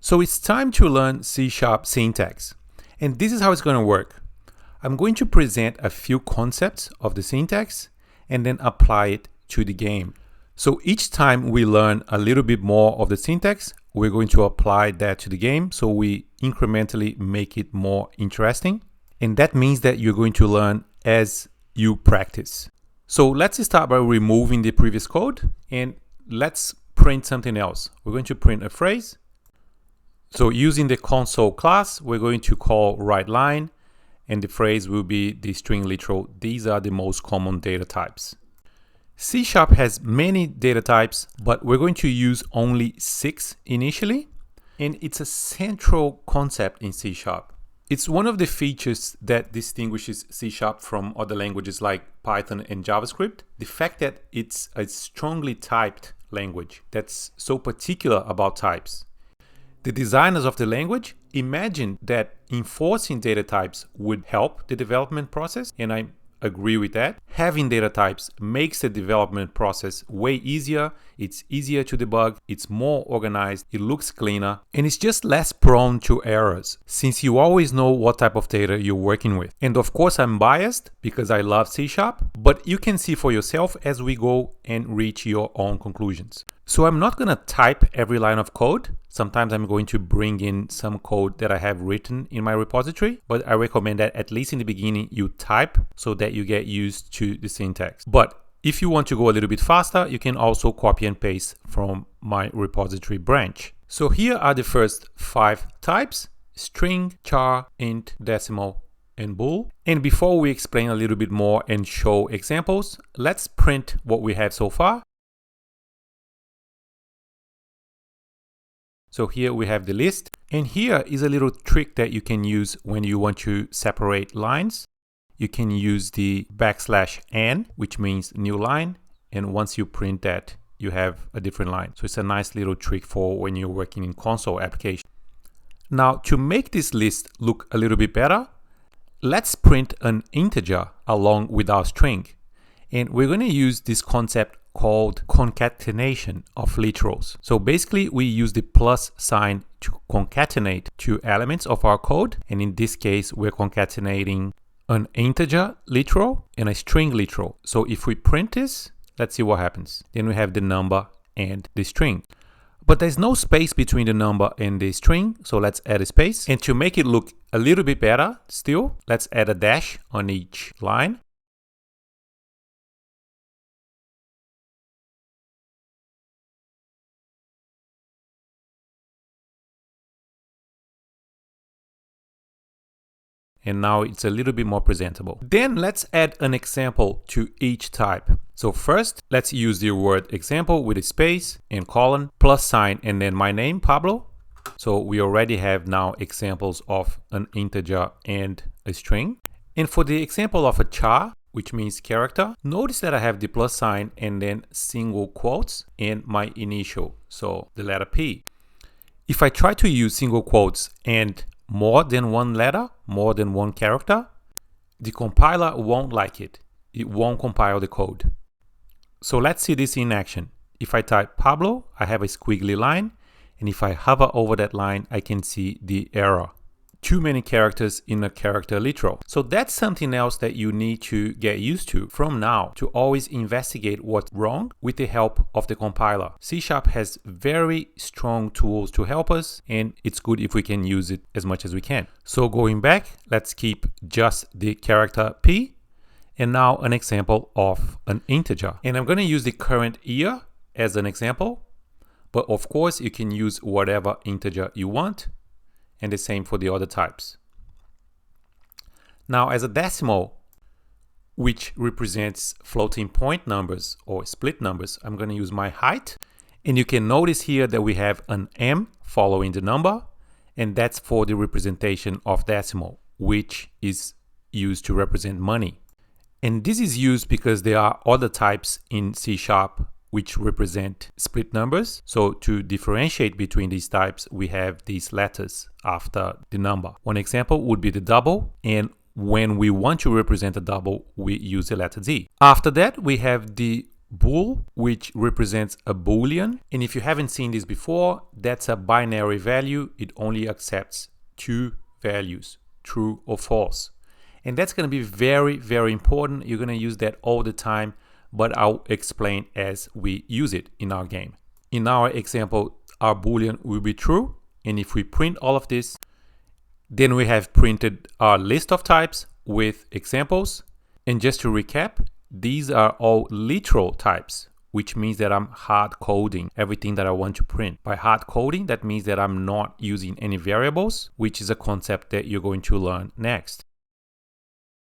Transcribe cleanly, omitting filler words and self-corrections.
So it's time to learn C# syntax. And this is how it's going to work. I'm going to present a few concepts of the syntax and then apply it to the game. So each time we learn a little bit more of the syntax, we're going to apply that to the game so we incrementally make it more interesting. And that means that you're going to learn as you practice. So let's start by removing the previous code and let's print something else. We're going to print a phrase. So using the console class, we're going to call writeLine, and the phrase will be the string literal. These are the most common data types. C# has many data types, but we're going to use only 6 initially, and it's a central concept in C#. It's one of the features that distinguishes C# from other languages like Python and JavaScript. The fact that it's a strongly typed language that's so particular about types. The designers of the language imagined that enforcing data types would help the development process, and I agree with that. Having data types makes the development process way easier. It's easier to debug, it's more organized, it looks cleaner, and it's just less prone to errors since you always know what type of data you're working with. And of course, I'm biased because I love C#, but you can see for yourself as we go and reach your own conclusions. So I'm not going to type every line of code. Sometimes I'm going to bring in some code that I have written in my repository, but I recommend that at least in the beginning you type so that you get used to the syntax. But if you want to go a little bit faster, you can also copy and paste from my repository branch. So here are the first 5 types: string, char, int, decimal, and bool. And before we explain a little bit more and show examples, let's print what we have so far. So here we have the list, and here is a little trick that you can use when you want to separate lines. You can use the \n, which means new line, and once you print that, you have a different line. So it's a nice little trick for when you're working in console application. Now, to make this list look a little bit better, let's print an integer along with our string. And we're going to use this concept called concatenation of literals. So basically we use the plus sign to concatenate 2 elements of our code. And in this case, we're concatenating an integer literal and a string literal. So if we print this, let's see what happens. Then we have the number and the string. But there's no space between the number and the string. So let's add a space. And to make it look a little bit better still, let's add a dash on each line. And now it's a little bit more presentable. Then let's add an example to each type. So first, let's use the word example with a space and colon, plus sign, and then my name, Pablo. So we already have now examples of an integer and a string. And for the example of a char, which means character, notice that I have the plus sign and then single quotes and my initial, so the letter P. If I try to use single quotes and more than one letter, more than one character, the compiler won't like it. It won't compile the code. So let's see this in action. If I type Pablo, I have a squiggly line, and if I hover over that line, I can see the error. Too many characters in a character literal. So that's something else that you need to get used to from now, to always investigate what's wrong with the help of the compiler. C# has very strong tools to help us, and it's good if we can use it as much as we can. So going back, let's keep just the character P, and now an example of an integer. And I'm going to use the current year as an example, but of course you can use whatever integer you want. And the same for the other types. Now as a decimal, which represents floating point numbers or split numbers, I'm going to use my height. And you can notice here that we have an M following the number, and that's for the representation of decimal, which is used to represent money. And this is used because there are other types in C# which represent split numbers. So to differentiate between these types, we have these letters after the number. One example would be the double, and when we want to represent a double, we use the letter D. After that, we have the bool, which represents a boolean. And if you haven't seen this before, that's a binary value. It only accepts two values, true or false. And that's going to be very, very important. You're going to use that all the time, but I'll explain as we use it in our game. In our example, our boolean will be true. And if we print all of this, then we have printed our list of types with examples. And just to recap, these are all literal types, which means that I'm hard coding everything that I want to print. By hard coding, that means that I'm not using any variables, which is a concept that you're going to learn next.